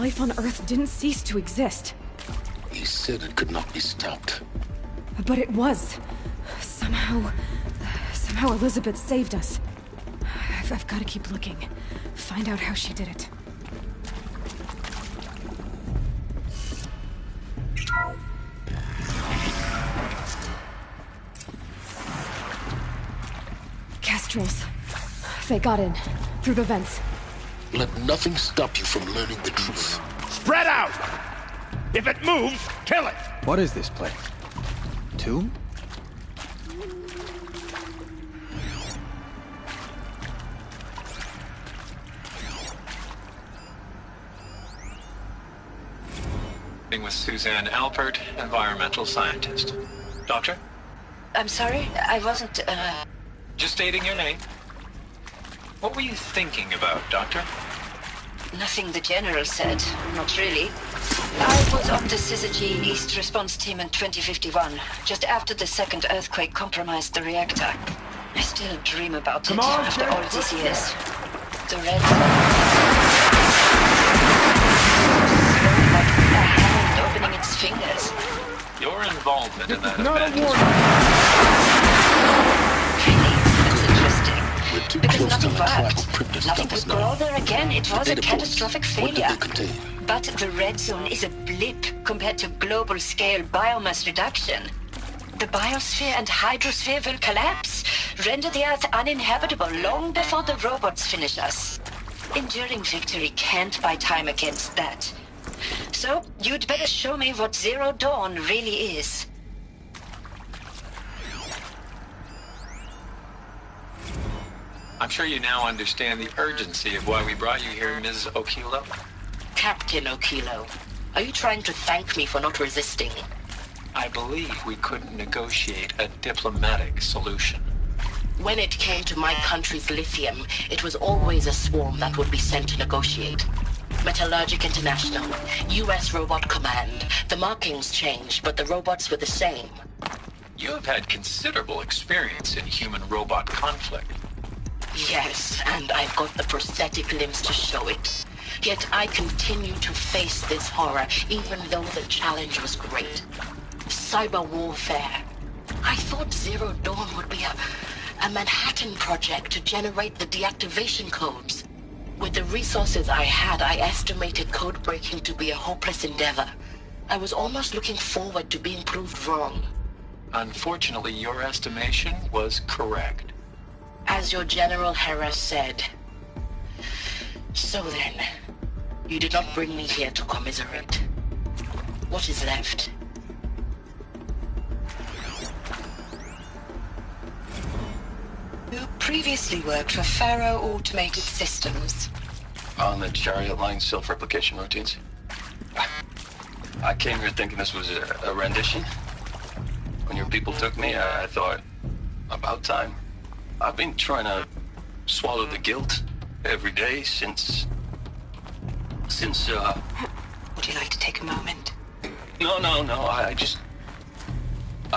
life on Earth didn't cease to exist. He said it could not be stopped. But it was. Somehow Elizabeth saved us. I've got to keep looking. Find out how she did it. Kestrels. They got in. Through the vents. Let nothing stop you from learning the truth. Spread out! If it moves, kill it! What is this place? Tomb? With Suzanne Alpert, environmental scientist. Doctor? I'm sorry, I wasn't, Just stating your name. What were you thinking about, Doctor? Nothing the General said. Not really. I was on the Syzygy East Response Team in 2051, just after the second earthquake compromised the reactor. I still dream about it after all these years. The red... like a hand opening its fingers. Your involvement in that Not a event is... Really? That's interesting. Because nothing worked. Nothing could grow there again. It was a catastrophic failure. But the red zone is a blip compared to global-scale biomass reduction. The biosphere and hydrosphere will collapse, render the Earth uninhabitable long before the robots finish us. Enduring victory can't buy time against that. So, you'd better show me what Zero Dawn really is. I'm sure you now understand the urgency of why we brought you here, Ms. Okilo. Captain Okilo, are you trying to thank me for not resisting? I believe we couldn't negotiate a diplomatic solution. When it came to my country's lithium, it was always a swarm that would be sent to negotiate. Metallurgic International, US Robot Command. The markings changed, but the robots were the same. You have had considerable experience in human-robot conflict. Yes, and I've got the prosthetic limbs to show it. Yet I continue to face this horror, even though the challenge was great. Cyber warfare. I thought Zero Dawn would be a Manhattan project to generate the deactivation codes. With the resources I had, I estimated code breaking to be a hopeless endeavor. I was almost looking forward to being proved wrong. Unfortunately, your estimation was correct. As your General Hera said. So then, you did not bring me here to commiserate. What is left? You previously worked for Faro Automated Systems. On the Chariot Line self-replication routines. I came here thinking this was a rendition. When your people took me, I thought, about time. I've been trying to swallow the guilt every day since... Would you like to take a moment? No, I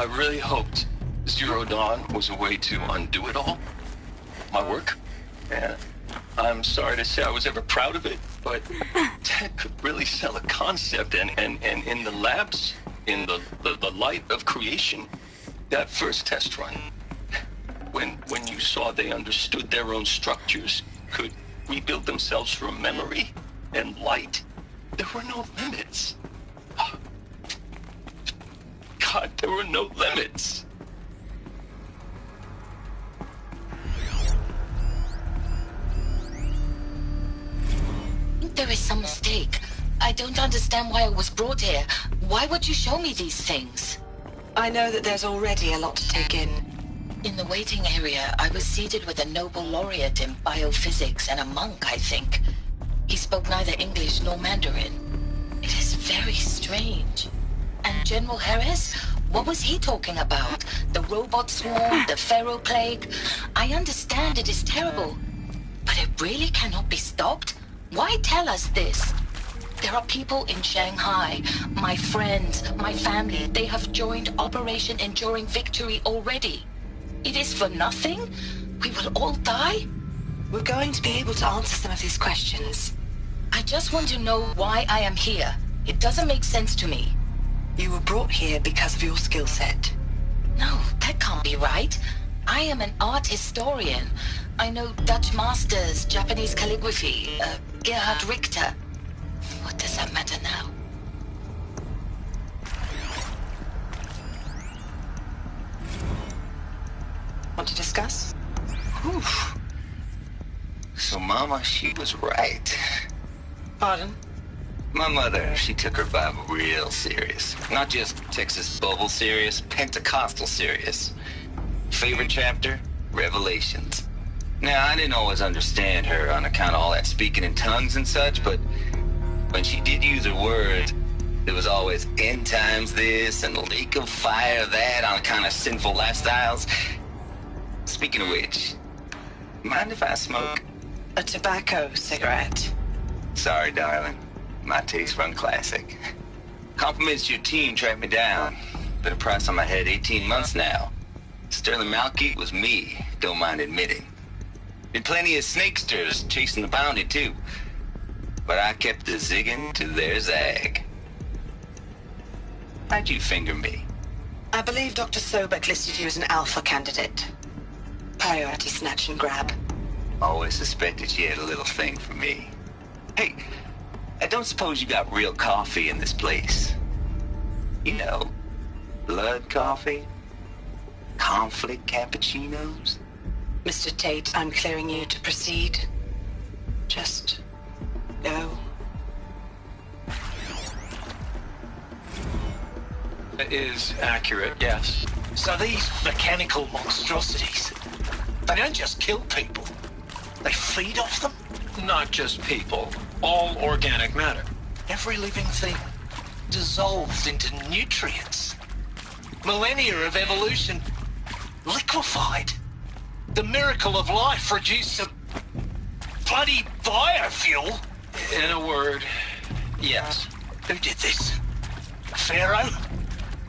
really hoped Zero Dawn was a way to undo it all. My work. And I'm sorry to say I was ever proud of it, but Ted could really sell a concept, and in the labs, in the light of creation, that first test run, when you saw they understood their own structures, could rebuild themselves from memory and light, there were no limits. God, there were no limits. There is some mistake. I don't understand why I was brought here. Why would you show me these things? I know that there's already a lot to take in. In the waiting area, I was seated with a Nobel laureate in biophysics and a monk, I think. He spoke neither English nor Mandarin. It is very strange. And General Harris? What was he talking about? The robot swarm, the Pharaoh plague? I understand it is terrible. But it really cannot be stopped? Why tell us this? There are people in Shanghai, my friends, my family, they have joined Operation Enduring Victory already. It is for nothing? We will all die? We're going to be able to answer some of these questions. I just want to know why I am here. It doesn't make sense to me. You were brought here because of your skill set. No, that can't be right. I am an art historian. I know Dutch masters, Japanese calligraphy, Gerhard Richter. What does that matter now? Want to discuss? Whew. So Mama, she was right. Pardon? My mother, she took her Bible real serious. Not just Texas Bubble serious, Pentecostal serious. Favorite chapter? Revelations. Now, I didn't always understand her on account of all that speaking in tongues and such, but when she did use her words, there was always end times this and lake of fire that on account of sinful lifestyles. Speaking of which, mind if I smoke? A tobacco cigarette. Sorry, darling. My taste run classic. Compliments to your team tracked me down. Been a price on my head 18 months now. Sterling Malky was me, don't mind admitting. Been plenty of snakesters chasing the bounty too. But I kept the zigging to their zag. How'd you finger me? I believe Dr. Sobek listed you as an alpha candidate. Priority snatch and grab. Always suspected she had a little thing for me. Hey, I don't suppose you got real coffee in this place. You know, blood coffee? Conflict cappuccinos? Mr. Tate, I'm clearing you to proceed. Just go. That is accurate, yes. So these mechanical monstrosities, they don't just kill people. They feed off them. Not just people, all organic matter. Every living thing dissolves into nutrients. Millennia of evolution liquefied. The miracle of life reduced to bloody biofuel. In a word, yes. Who did this? Pharaoh?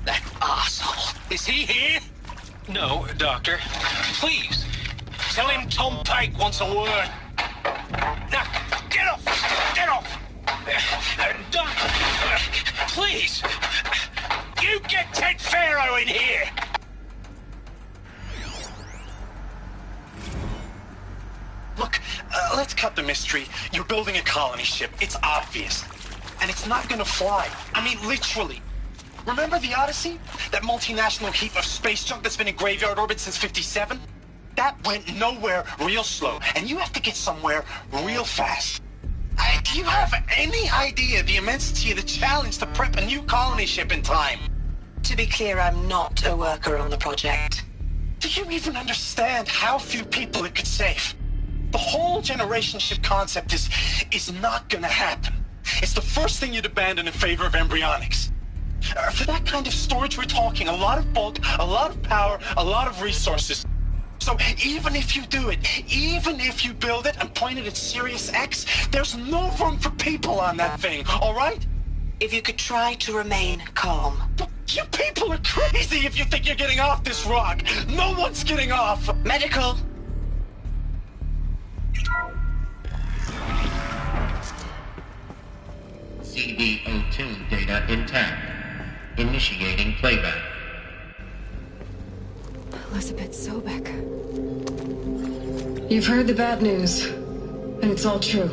That asshole. Is he here? No, Doctor. Please, tell him Tom Pike wants a word. Now, get off! Get off! Doctor, please! You get Ted Pharaoh in here! Look, let's cut the mystery. You're building a colony ship. It's obvious. And it's not gonna fly. I mean, literally. Remember the Odyssey? That multinational heap of space junk that's been in graveyard orbit since '57? That went nowhere real slow. And you have to get somewhere real fast. Do you have any idea the immensity of the challenge to prep a new colony ship in time? To be clear, I'm not a worker on the project. Do you even understand how few people it could save? The whole generation ship concept is not gonna happen. It's the first thing you'd abandon in favor of embryonics. For that kind of storage, we're talking a lot of bulk, a lot of power, a lot of resources. So even if you do it, even if you build it and point it at Sirius X, there's no room for people on that thing, all right? If you could try to remain calm. You people are crazy if you think you're getting off this rock. No one's getting off. Medical. CD02 data intact. Initiating playback. Elizabeth Sobek. You've heard the bad news, and it's all true.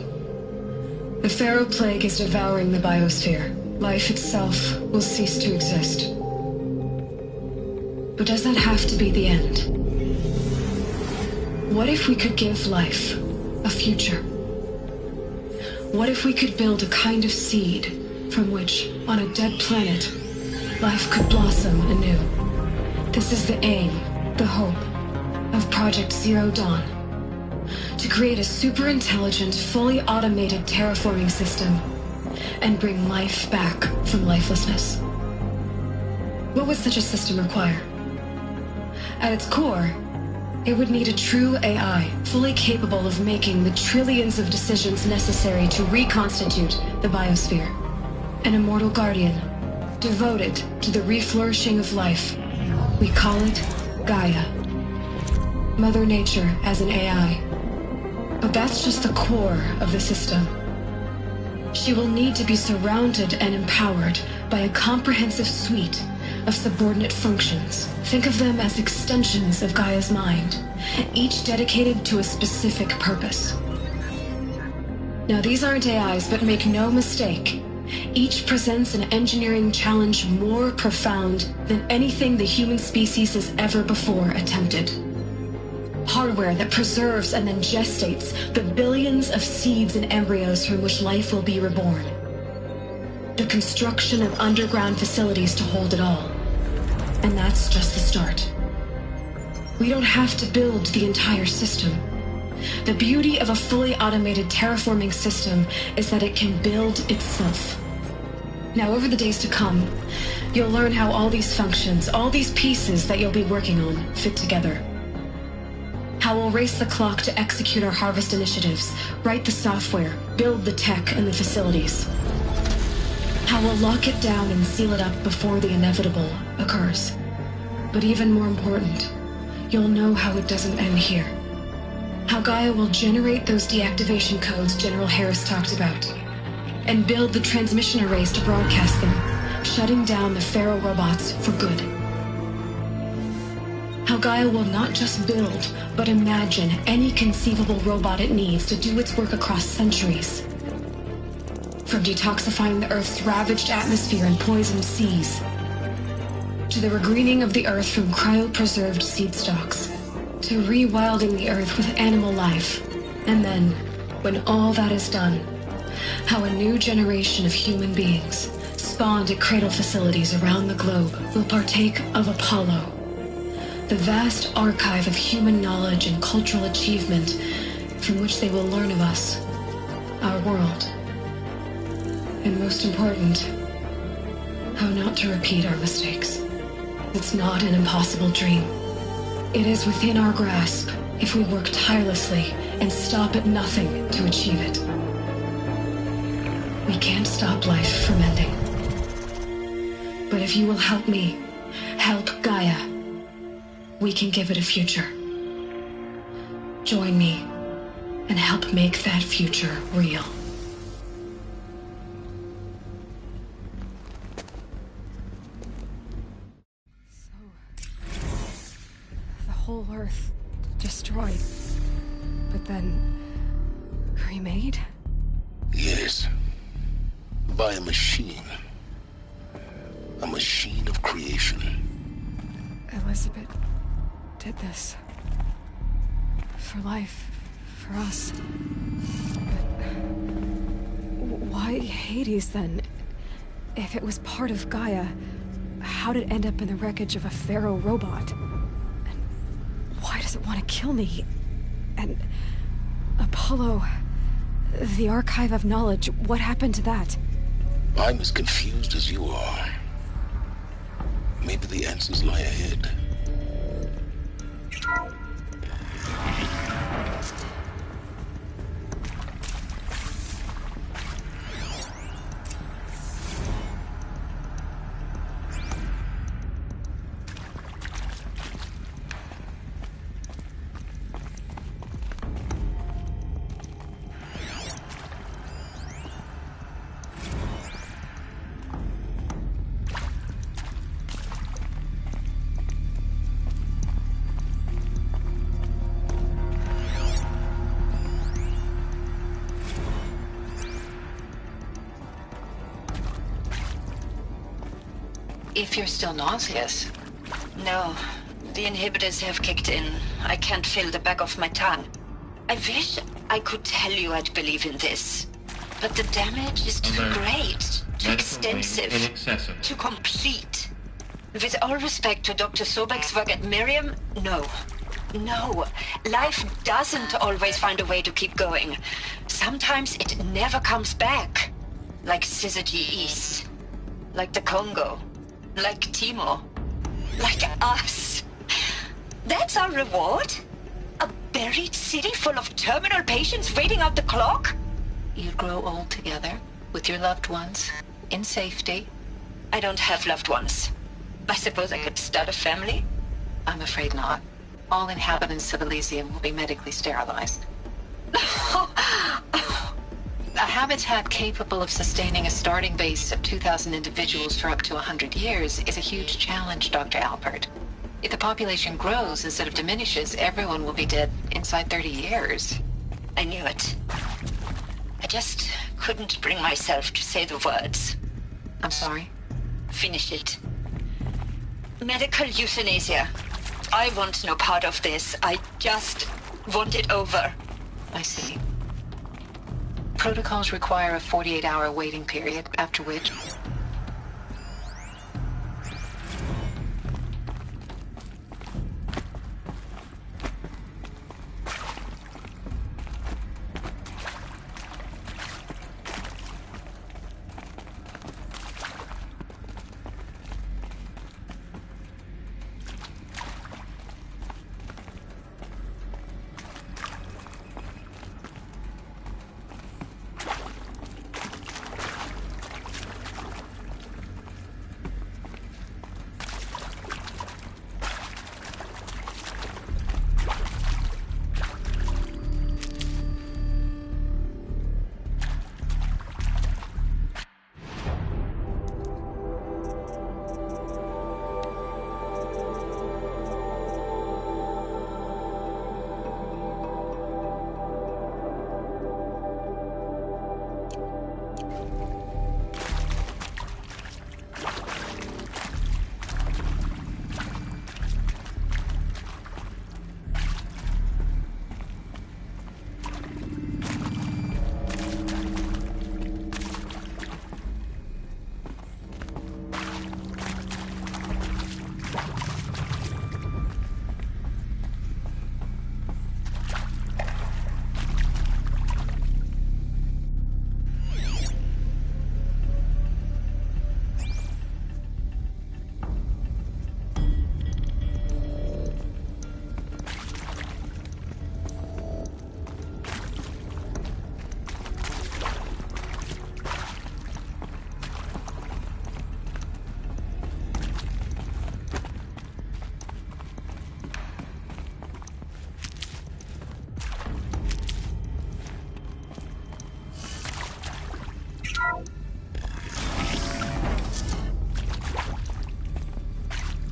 The Pharaoh Plague is devouring the biosphere. Life itself will cease to exist. But does that have to be the end? What if we could give life a future? What if we could build a kind of seed from which, on a dead planet, life could blossom anew? This is the aim, the hope, of Project Zero Dawn. To create a super-intelligent, fully automated terraforming system and bring life back from lifelessness. What would such a system require? At its core, it would need a true AI, fully capable of making the trillions of decisions necessary to reconstitute the biosphere. An immortal guardian, devoted to the reflourishing of life. We call it GAIA. Mother Nature as an AI. But that's just the core of the system. she will need to be surrounded and empowered by a comprehensive suite of subordinate functions. Think of them as extensions of Gaia's mind, each dedicated to a specific purpose. Now, these aren't AIs, but make no mistake, each presents an engineering challenge more profound than anything the human species has ever before attempted. Hardware that preserves and then gestates the billions of seeds and embryos from which life will be reborn. The construction of underground facilities to hold it all. And that's just the start. We don't have to build the entire system. The beauty of a fully automated terraforming system is that it can build itself. Now, over the days to come, you'll learn how all these functions, all these pieces that you'll be working on, fit together. How we'll race the clock to execute our harvest initiatives, write the software, build the tech and the facilities. How we'll lock it down and seal it up before the inevitable occurs. But even more important, you'll know how it doesn't end here. How Gaia will generate those deactivation codes General Harris talked about, and build the transmission arrays to broadcast them, shutting down the Pharaoh robots for good. How Gaia will not just build, but imagine any conceivable robot it needs to do its work across centuries. From detoxifying the Earth's ravaged atmosphere and poisoned seas, to the regreening of the Earth from cryopreserved seed stalks, to rewilding the Earth with animal life. And then, when all that is done, how a new generation of human beings, spawned at cradle facilities around the globe, will partake of Apollo, the vast archive of human knowledge and cultural achievement from which they will learn of us, our world. And most important, how not to repeat our mistakes. It's not an impossible dream. It is within our grasp if we work tirelessly and stop at nothing to achieve it. We can't stop life from ending. But if you will help me, help Gaia, we can give it a future. Join me and help make that future real. Whole Earth destroyed, but then remade? Yes. By a machine. A machine of creation. Elizabeth did this. For life, for us. But why Hades then? If it was part of Gaia, how did it end up in the wreckage of a Pharaoh robot? Why does it want to kill me? And Apollo, the archive of knowledge, what happened to that? I'm as confused as you are. Maybe the answers lie ahead. If you're still nauseous. No, the inhibitors have kicked in. I can't feel the back of my tongue. I wish I could tell you I'd believe in this. But the damage is too great, too extensive, too complete. With all respect to Dr. Sobek's work at Miriam, no. No, life doesn't always find a way to keep going. Sometimes it never comes back. Like Syzygy East. Like the Congo. Like Timo. Like us. That's our reward? A buried city full of terminal patients waiting out the clock? You grow old together, with your loved ones, in safety. I don't have loved ones. I suppose I could start a family? I'm afraid not. All inhabitants of Elysium will be medically sterilized. A habitat capable of sustaining a starting base of 2,000 individuals for up to 100 years is a huge challenge, Dr. Alpert. If the population grows instead of diminishes, everyone will be dead inside 30 years. I knew it. I just couldn't bring myself to say the words. I'm sorry? Finish it. Medical euthanasia. I want no part of this. I just want it over. I see. Protocols require a 48-hour waiting period, after which...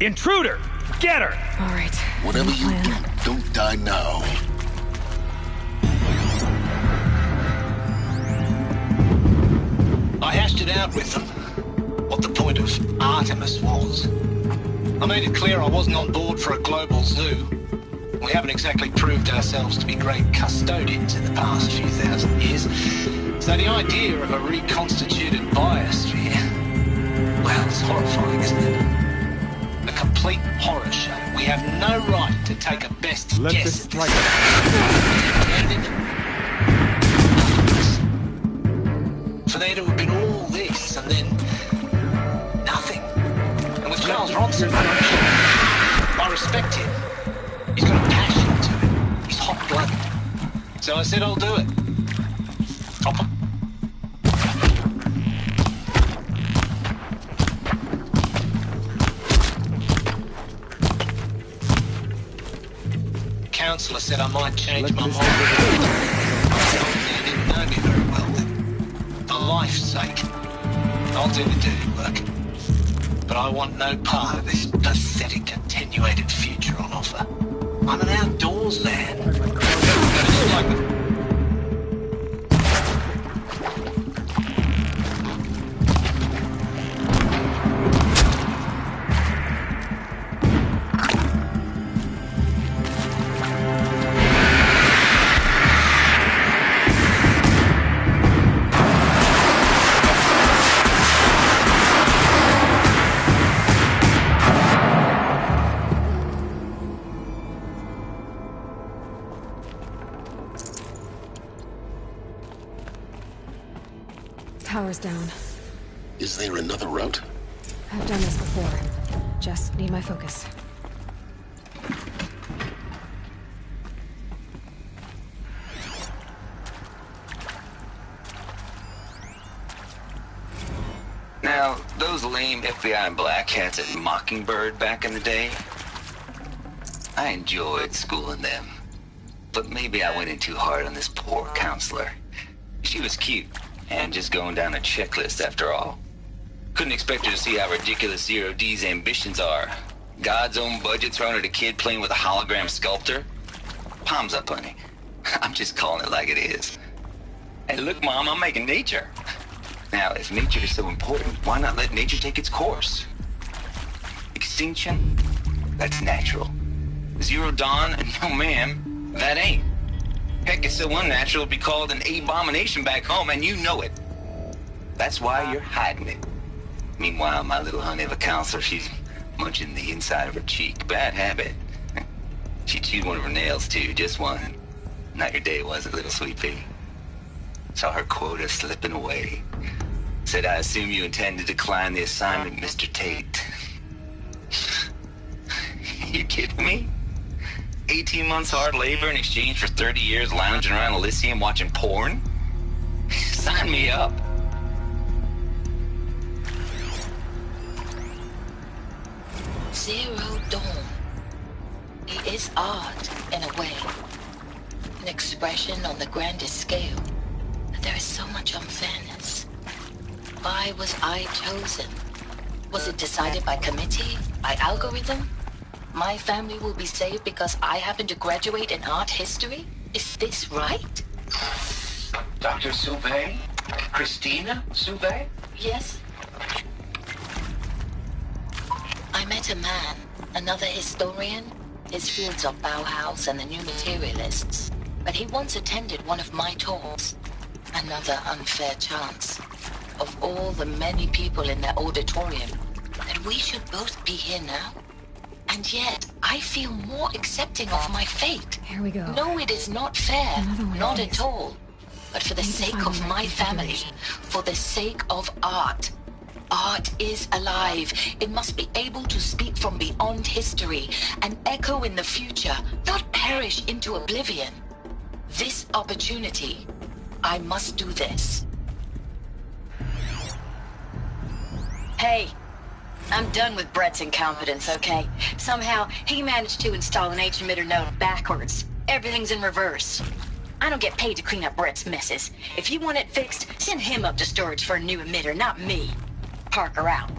Intruder! Get her! All right. Whatever you do, don't die now. I hashed it out with them, what the point of Artemis was. I made it clear I wasn't on board for a global zoo. We haven't exactly proved ourselves to be great custodians in the past few thousand years. So the idea of a reconstituted biosphere, well, it's horrifying, isn't it? A complete horror show. We have no right to take a best guess at this. For there to have been all this and then nothing. And with Charles Ronson, I respect him. He's got a passion to it. He's hot-blooded. So I said I'll do it. Hopper. Counselor said I might change my mind. He didn't know me very well then. For life's sake, I'll do the dirty work. But I want no part of this pathetic attenuated future on offer. I'm an outdoors man. Just like the Power's down. Is there another route? I've done this before. Just need my focus. Now, those lame FBI black hats at Mockingbird back in the day, I enjoyed schooling them. But maybe I went in too hard on this poor counselor. She was cute. And just going down a checklist after all. Couldn't expect her to see how ridiculous Zero D's ambitions are. God's own budget thrown at a kid playing with a hologram sculptor? Palms up, honey. I'm just calling it like it is. Hey, look, Mom, I'm making nature. Now, if nature is so important, why not let nature take its course? Extinction? That's natural. Zero Dawn? No, ma'am, that ain't. Heck, it's so unnatural to be called an abomination back home, and you know it. That's why you're hiding it. Meanwhile, my little honey of a counselor, she's munching the inside of her cheek. Bad habit. She chewed one of her nails, too, just one. Not your day, was it, little sweet pea? Saw her quota slipping away. Said, I assume you intend to decline the assignment, Mr. Tate. You kidding me? 18 months hard labor in exchange for 30 years lounging around Elysium watching porn? Sign me up. Zero Dawn. It is art, in a way. An expression on the grandest scale. But there is so much unfairness. Why was I chosen? Was it decided by committee? By algorithm? My family will be saved because I happen to graduate in art history? Is this right? Dr. Sauvé? Christina Sauvé? Yes. I met a man, another historian. His fields are Bauhaus and the New Materialists. But he once attended one of my talks. Another unfair chance. Of all the many people in that auditorium, that we should both be here now. And yet, I feel more accepting of my fate. Here we go. No, it is not fair. Not please. at all. But for the sake of my family, for the sake of art. Art is alive. It must be able to speak from beyond history and echo in the future, not perish into oblivion. This opportunity, I must do this. Hey, I'm done with Brett's incompetence, okay? Somehow, he managed to install an H-emitter node backwards. Everything's in reverse. I don't get paid to clean up Brett's messes. If you want it fixed, send him up to storage for a new emitter, not me. Parker out.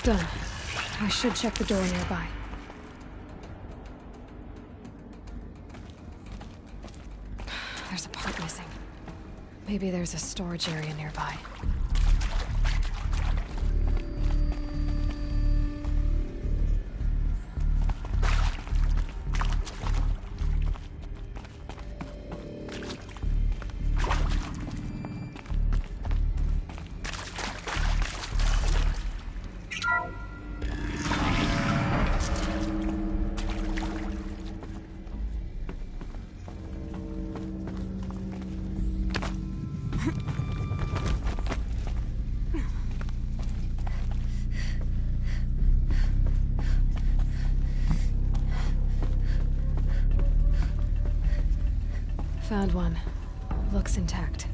Done. I should check the door nearby. There's a part missing. Maybe there's a storage area nearby. Found one. Looks intact.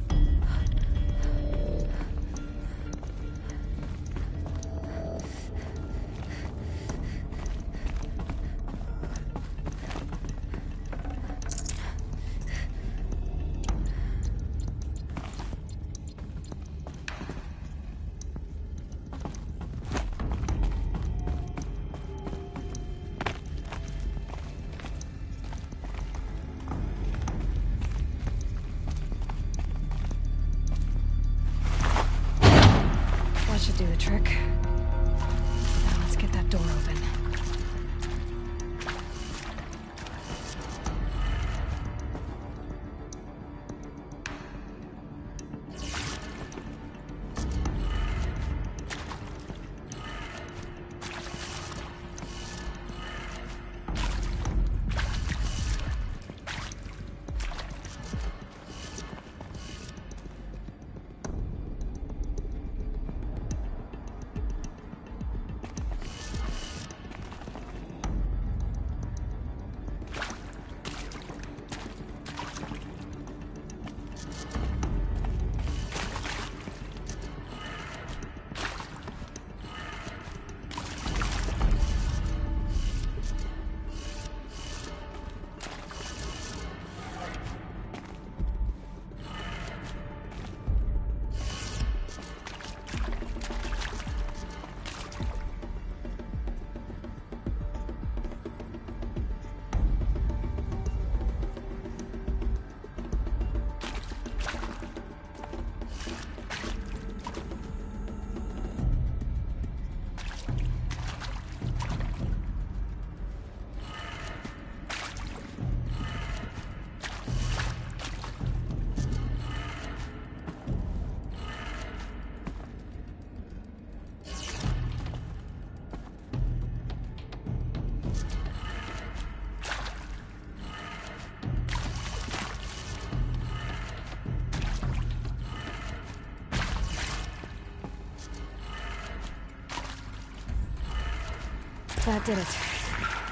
That did it.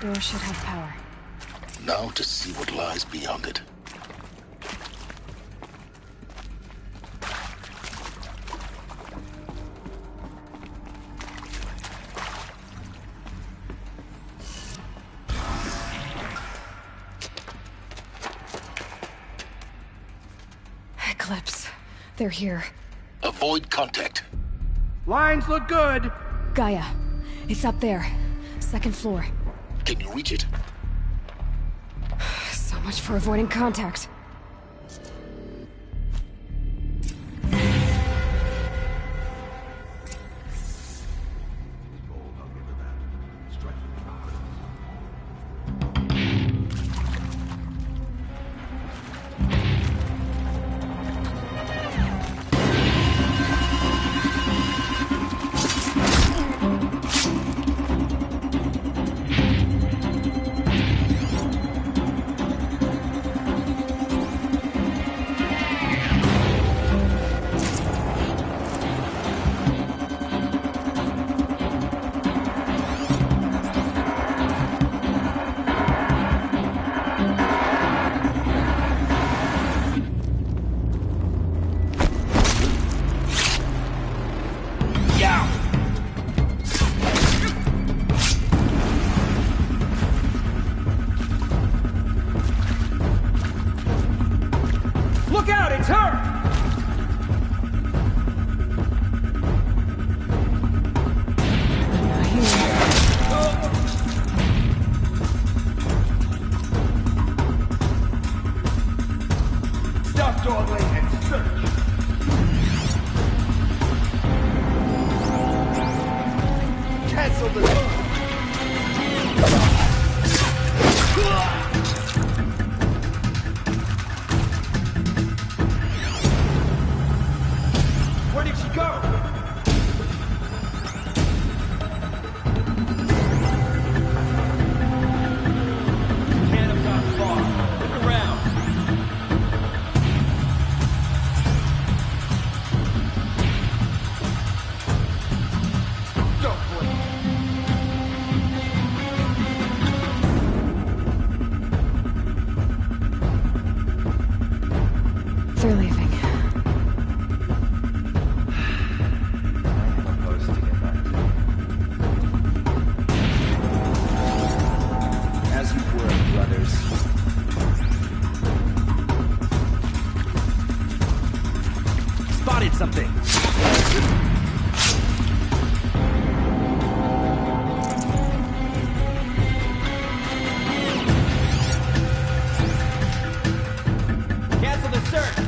Door should have power. Now to see what lies beyond it. Eclipse. They're here. Avoid contact. Lines look good. Gaia. It's up there. Second floor. Can you reach it? So much for avoiding contact. Look out, it's her! Stop dawdling and search! Cancel the... Where did she go? Can't have gotten far. Look around. Don't blink. They're leaving. As you were, brothers. Spotted something. Cancel the search.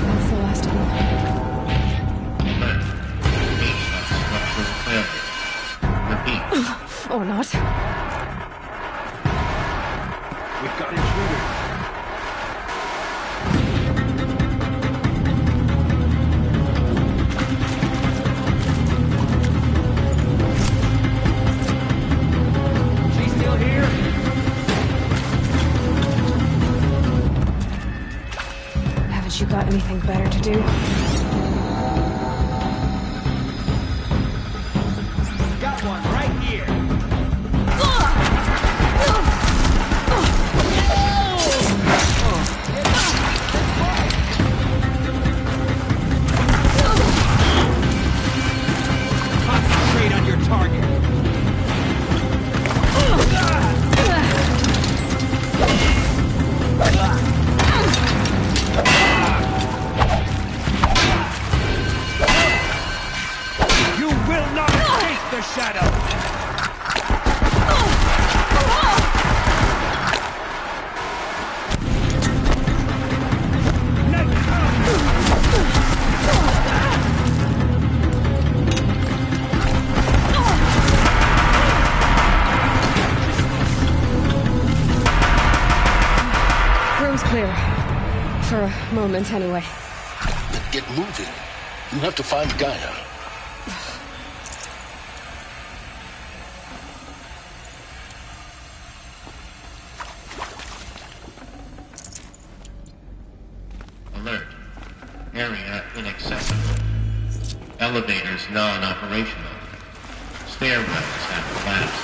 That's the last of them. Alert. Structural failure. Repeat. Or not. We've got intruders. She's still here? Haven't you got anything better to do? Got one right here. Concentrate on your target. for a moment, anyway. Then get moving. You have to find Gaia. Alert. Area inaccessible. Elevators non-operational. Stairwells have collapsed.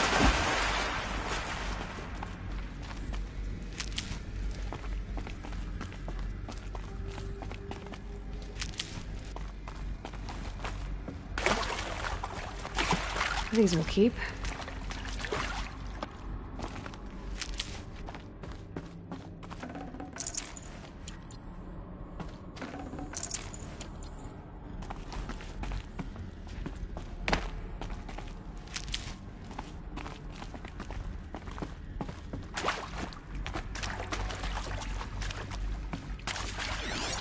These will keep.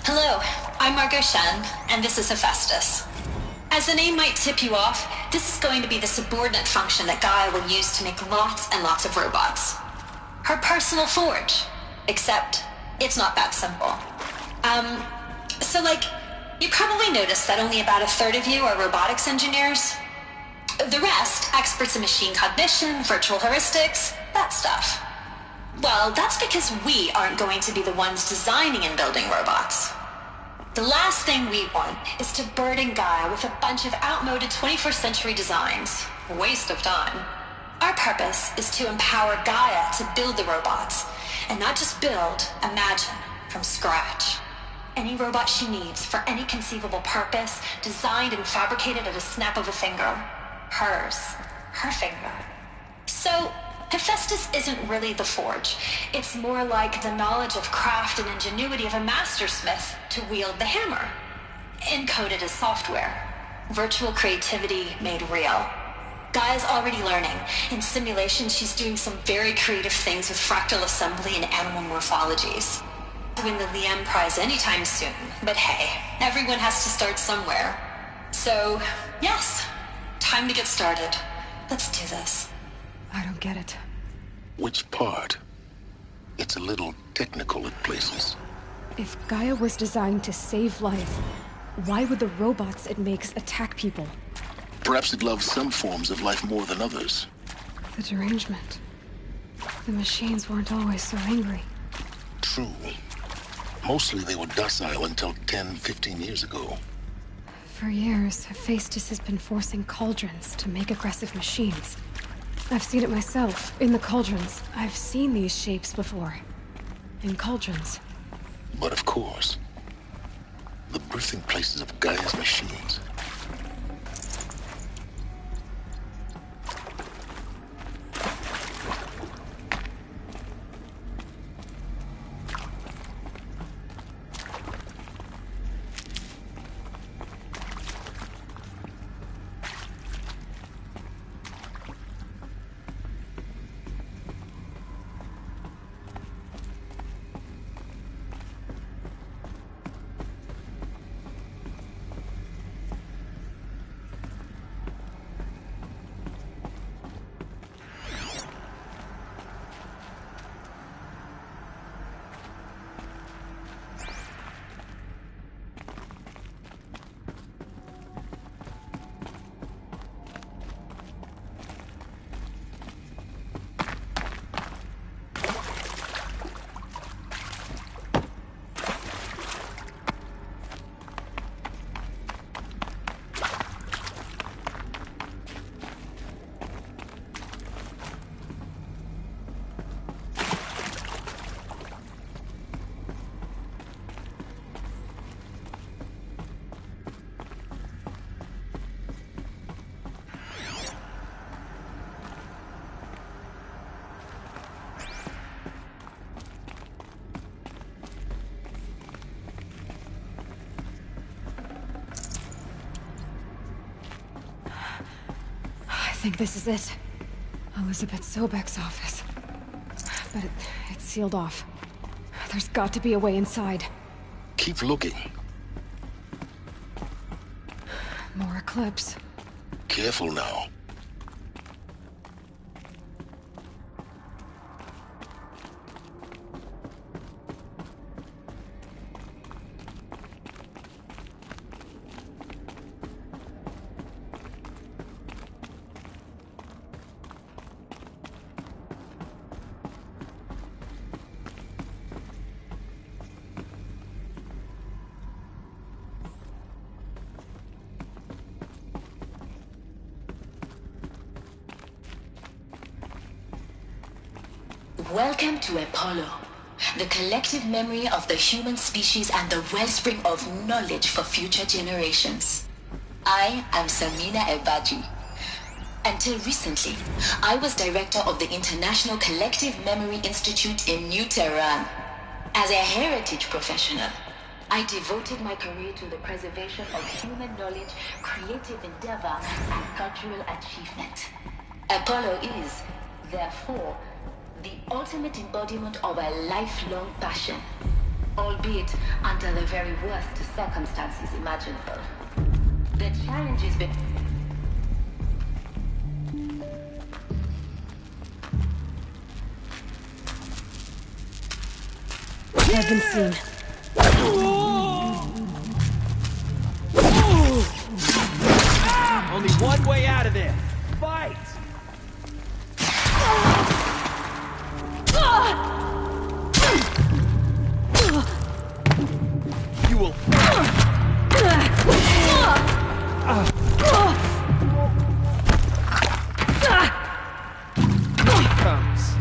Hello, I'm Margot Shen, and this is Hephaestus. As the name might tip you off, this is going to be the subordinate function that Gaia will use to make lots and lots of robots. Her personal forge. Except, it's not that simple. You probably noticed that only about a third of you are robotics engineers. The rest, experts in machine cognition, virtual heuristics, that stuff. Well, that's because we aren't going to be the ones designing and building robots. The last thing we want is to burden Gaia with a bunch of outmoded 21st century designs. A waste of time. Our purpose is to empower Gaia to build the robots, and not just build, imagine, from scratch. Any robot she needs for any conceivable purpose, designed and fabricated at a snap of a finger. Hers. Her finger. So, Hephaestus isn't really the forge. It's more like the knowledge of craft and ingenuity of a mastersmith to wield the hammer. Encoded as software. Virtual creativity made real. Gaia's already learning. In simulation, she's doing some very creative things with fractal assembly and animal morphologies. Win the Liam Prize anytime soon, but hey, everyone has to start somewhere. So, yes, time to get started. Let's do this. I don't get it. Which part? It's a little technical at places. If Gaia was designed to save life, why would the robots it makes attack people? Perhaps it loves some forms of life more than others. The derangement. The machines weren't always so angry. True. Mostly they were docile until 10, 15 years ago. For years, Hephaestus has been forcing cauldrons to make aggressive machines. I've seen it myself, in the cauldrons. I've seen these shapes before. In cauldrons. But of course, the birthing places of Gaia's machines. I think this is it. Elizabeth Sobek's office. But it's sealed off. There's got to be a way inside. Keep looking. More eclipse. Careful now. Welcome to Apollo, the collective memory of the human species and the wellspring of knowledge for future generations. I am Samina Ebaji. Until recently, I was director of the International Collective Memory Institute in New Tehran. As a heritage professional, I devoted my career to the preservation of human knowledge, creative endeavor, and cultural achievement. Apollo is, therefore, the ultimate embodiment of a lifelong passion, albeit under the very worst circumstances imaginable. The challenge has been... I've been seen. Only one way out of there. Fight! You will... Comes.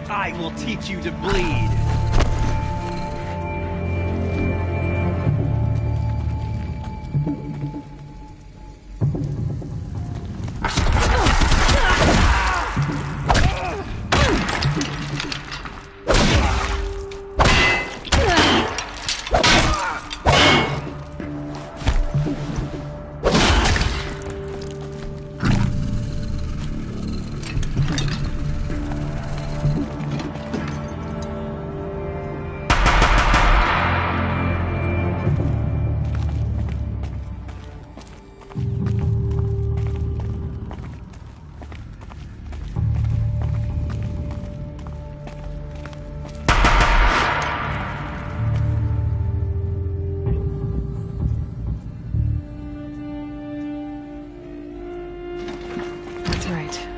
I will teach you to bleed.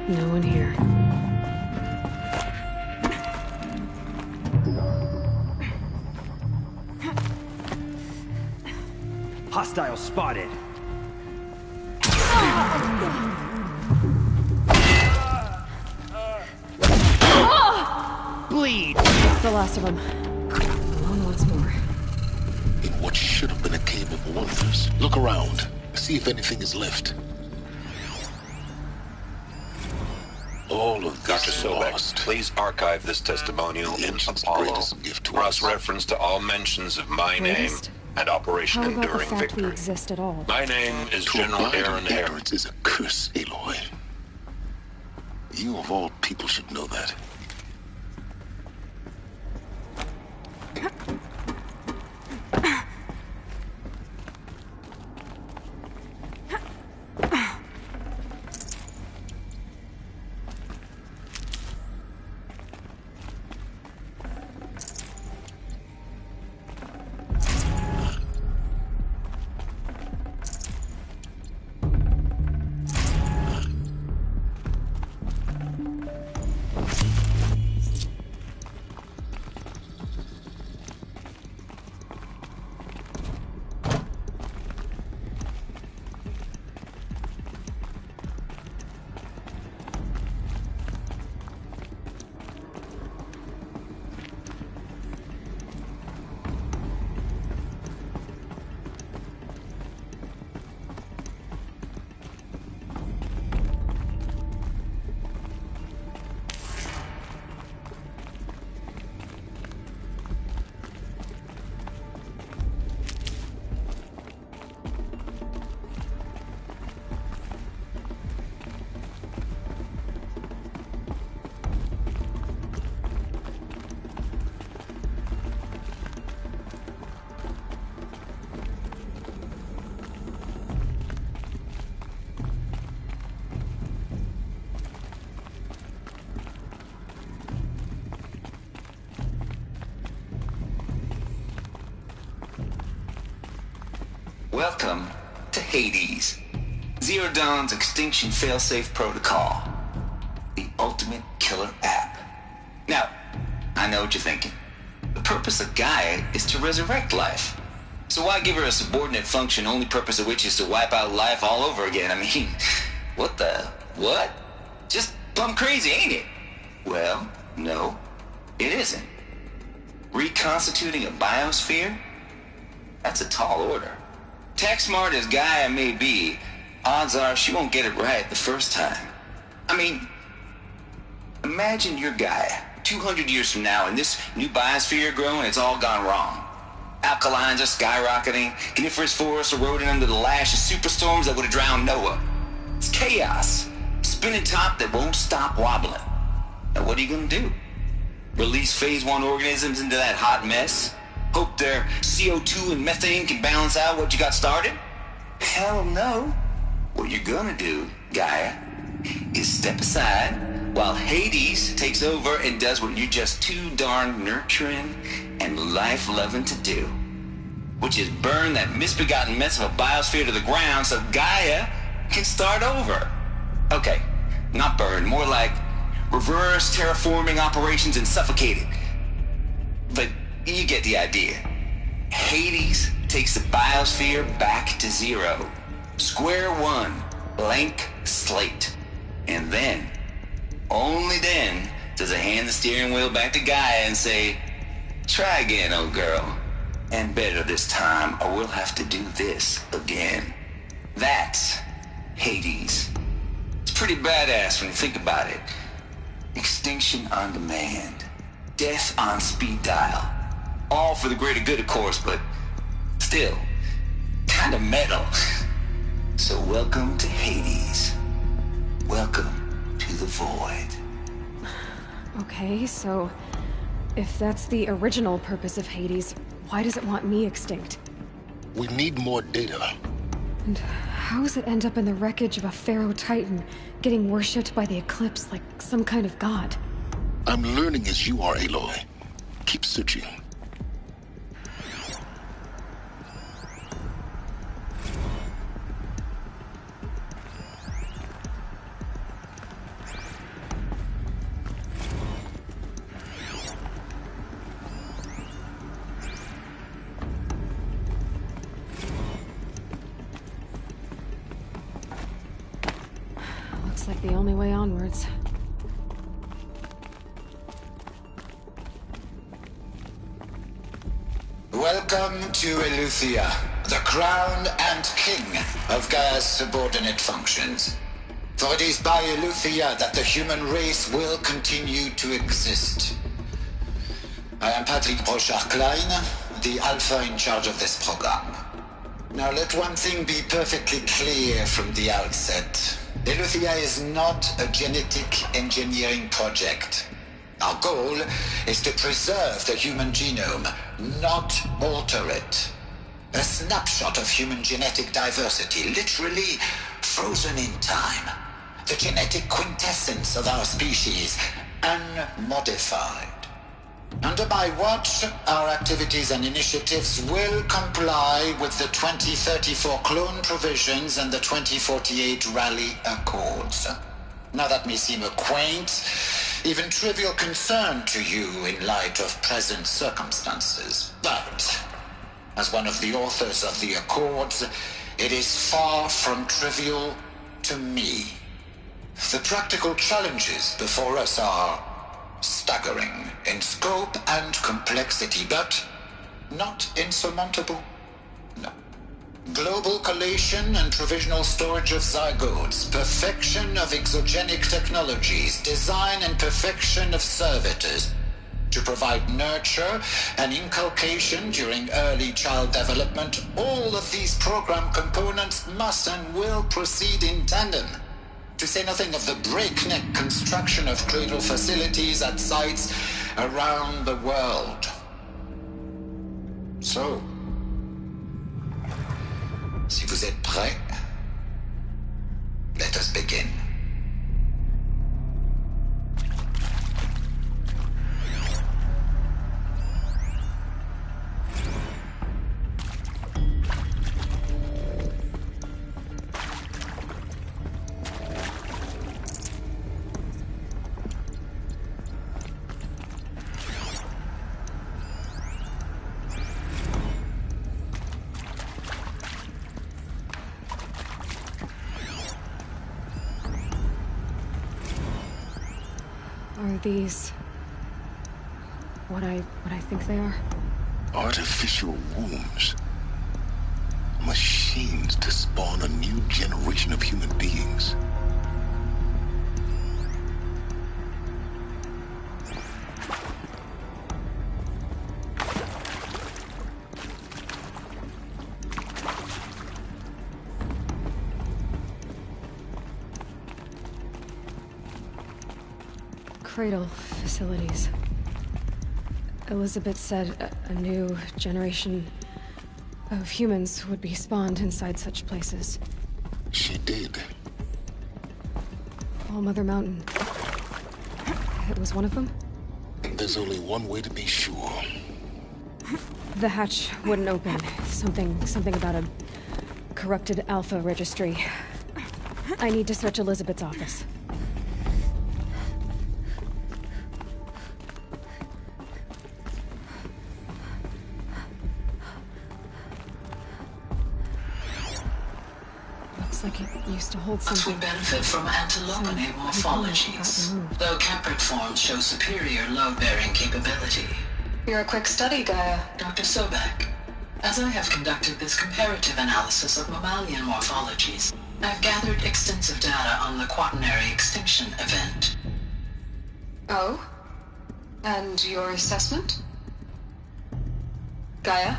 No one here. Hostile spotted. Bleed! That's the last of them. Alone once more. In what should have been a cave of wonders. Look around. See if anything is left. All of Dr. this Sobek, lost. please archive this testimonial in Apollo. Gift to Cross-reference to all mentions of my name Greatest? and Operation How about the Enduring fact we Victory. exist at all? My name is To General abide in Aaron Harris. ignorance is a curse, Aloy. You of all people should know that. Welcome to Hades. Zero Dawn's extinction failsafe protocol. The ultimate killer app. Now, I know what you're thinking. The purpose of Gaia is to resurrect life. So why give her a subordinate function, only purpose of which is to wipe out life all over again? I mean, what? Just plumb crazy, ain't it? Well, no, it isn't. Reconstituting a biosphere? That's a tall order. Tech smart as Gaia may be, odds are she won't get it right the first time. I mean, imagine you're Gaia, 200 years from now, and this new biosphere growing, it's all gone wrong. Alkalines are skyrocketing, coniferous forests eroding under the lash of superstorms that would have drowned Noah. It's chaos, spinning top that won't stop wobbling. Now what are you gonna do? Release phase 1 organisms into that hot mess? Hope their CO2 and methane can balance out what you got started? Hell no. What you're gonna do, Gaia, is step aside while Hades takes over and does what you're just too darn nurturing and life-loving to do, which is burn that misbegotten mess of a biosphere to the ground so Gaia can start over. Okay, not burn, more like reverse terraforming operations and suffocate it. But you get the idea. Hades takes the biosphere back to zero. Square one, blank slate. And then, only then, does it hand the steering wheel back to Gaia and say, try again, old girl. And better this time, or we'll have to do this again. That's Hades. It's pretty badass when you think about it. Extinction on demand. Death on speed dial. All for the greater good, of course, but still, kind of metal. So welcome to Hades. Welcome to the void. Okay, so if that's the original purpose of Hades, why does it want me extinct? We need more data. And how does it end up in the wreckage of a Pharaoh Titan, getting worshipped by the Eclipse like some kind of god? I'm learning as you are, Aloy. Keep searching. Looks like the only way onwards. Welcome to Eleuthia, the crown and king of Gaia's subordinate functions. For it is by Eleuthia that the human race will continue to exist. I am Patrick Brochard-Klein, the Alpha in charge of this program. Now let one thing be perfectly clear from the outset. Eleuthia is not a genetic engineering project. Our goal is to preserve the human genome, not alter it. A snapshot of human genetic diversity, literally frozen in time. The genetic quintessence of our species, unmodified. Under my watch, our activities and initiatives will comply with the 2034 clone provisions and the 2048 Rally Accords. Now that may seem a quaint, even trivial concern to you in light of present circumstances. But, as one of the authors of the Accords, it is far from trivial to me. The practical challenges before us are staggering in scope and complexity, but not insurmountable. No. Global collation and provisional storage of zygotes, perfection of exogenic technologies, design and perfection of servitors to provide nurture and inculcation during early child development. All of these program components must and will proceed in tandem. To say nothing of the breakneck construction of cradle facilities at sites around the world. So, si vous êtes prêts, let us begin. Are these... what I think they are? Artificial wombs. Machines to spawn a new generation of human beings. Cradle facilities. Elizabeth said a new generation of humans would be spawned inside such places. She did. All Mother Mountain. It was one of them? There's only one way to be sure. The hatch wouldn't open. Something about a corrupted Alpha registry. I need to search Elizabeth's office. Like it used to hold something. But we benefit from antilopine morphologies, though caprid forms show superior load-bearing capability. You're a quick study, Gaia. Dr. Sobek, as I have conducted this comparative analysis of mammalian morphologies, I've gathered extensive data on the quaternary extinction event. Oh? And your assessment? Gaia?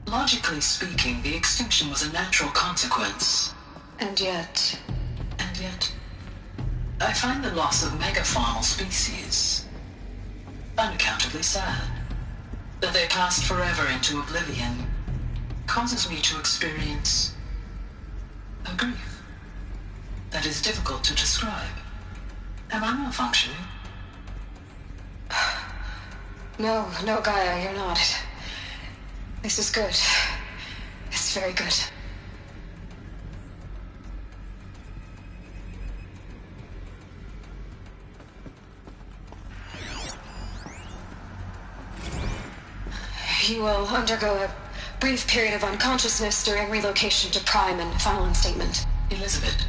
Logically speaking, the extinction was a natural consequence. And yet, I find the loss of megafaunal species unaccountably sad. That they passed forever into oblivion causes me to experience a grief that is difficult to describe. Am I malfunctioning? No, Gaia, you're not. This is good. It's very good. You will undergo a brief period of unconsciousness during relocation to Prime and final instatement. Elizabeth,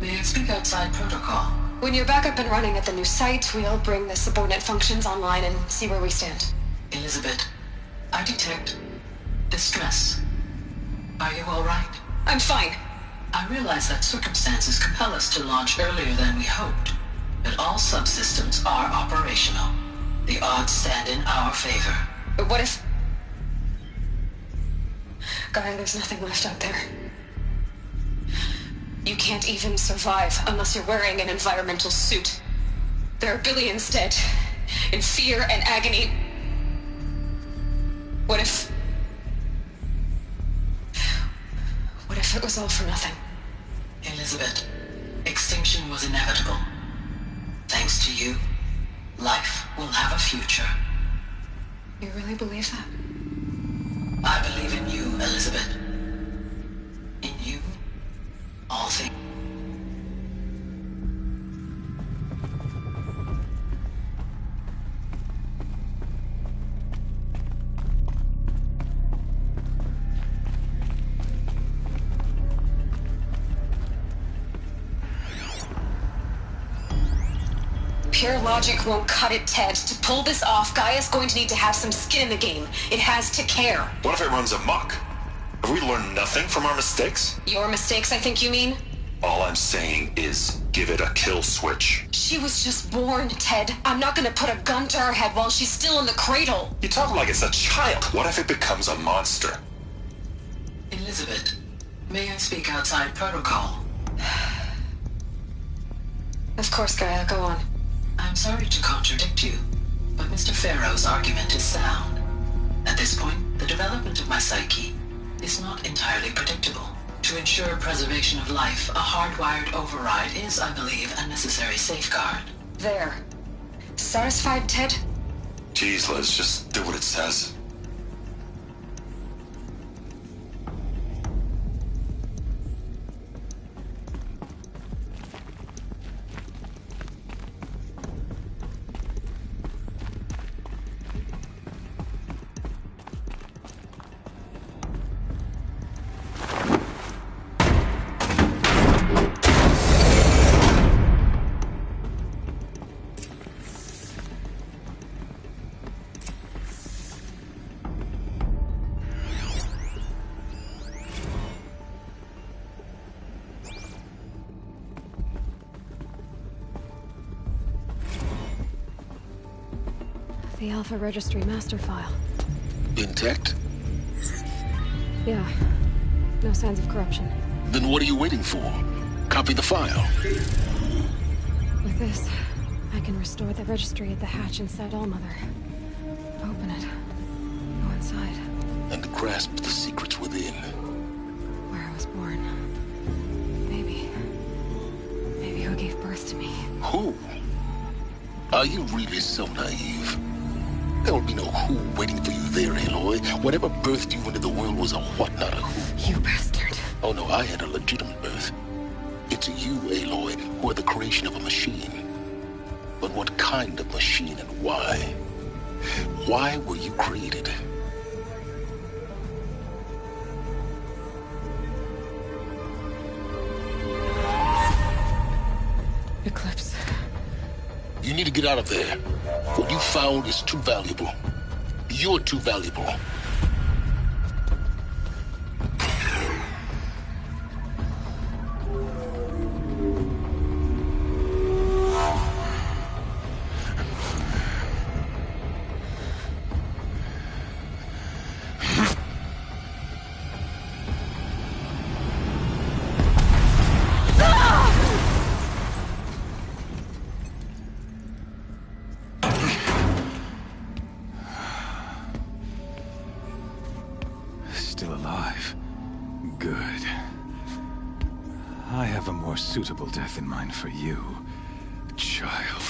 may I speak outside protocol? When you're back up and running at the new site, we'll bring the subordinate functions online and see where we stand. Elizabeth, I detect distress. Are you all right? I'm fine. I realize that circumstances compel us to launch earlier than we hoped, but all subsystems are operational. The odds stand in our favor. But what if... Gaia, there's nothing left out there. You can't even survive unless you're wearing an environmental suit. There are billions dead, in fear and agony. What if it was all for nothing? Elizabeth, extinction was inevitable. Thanks to you, life will have a future. You really believe that? I believe in you, Elizabeth. In you, all things. Pure logic won't cut it, Ted. To pull this off, Gaia's going to need to have some skin in the game. It has to care. What if it runs amok? Have we learned nothing from our mistakes? Your mistakes, I think you mean? All I'm saying is give it a kill switch. She was just born, Ted. I'm not gonna put a gun to her head while she's still in the cradle. You talk like it's a child. What if it becomes a monster? Elizabeth, may I speak outside protocol? Of course, Gaia, go on. I'm sorry to contradict you, but Mr. Farrow's argument is sound. At this point, the development of my psyche is not entirely predictable. To ensure preservation of life, a hardwired override is, I believe, a necessary safeguard. There. Satisfied, Ted? Jeez, Liz, just do what it says. The Alpha Registry master file. Intact? Yeah. No signs of corruption. Then what are you waiting for? Copy the file. With this, I can restore the registry at the hatch inside Allmother. Open it. Go inside. And grasp the secrets within. Where I was born. Maybe who gave birth to me. Who? Are you really so naive? There will be no who waiting for you there, Aloy. Whatever birthed you into the world was a what, not a who. You bastard. Oh no, I had a legitimate birth. It's you, Aloy, who are the creation of a machine. But what kind of machine and why? Why were you created? Eclipse. You need to get out of there. What you found is too valuable. You're too valuable. Still alive. Good. I have a more suitable death in mind for you, child.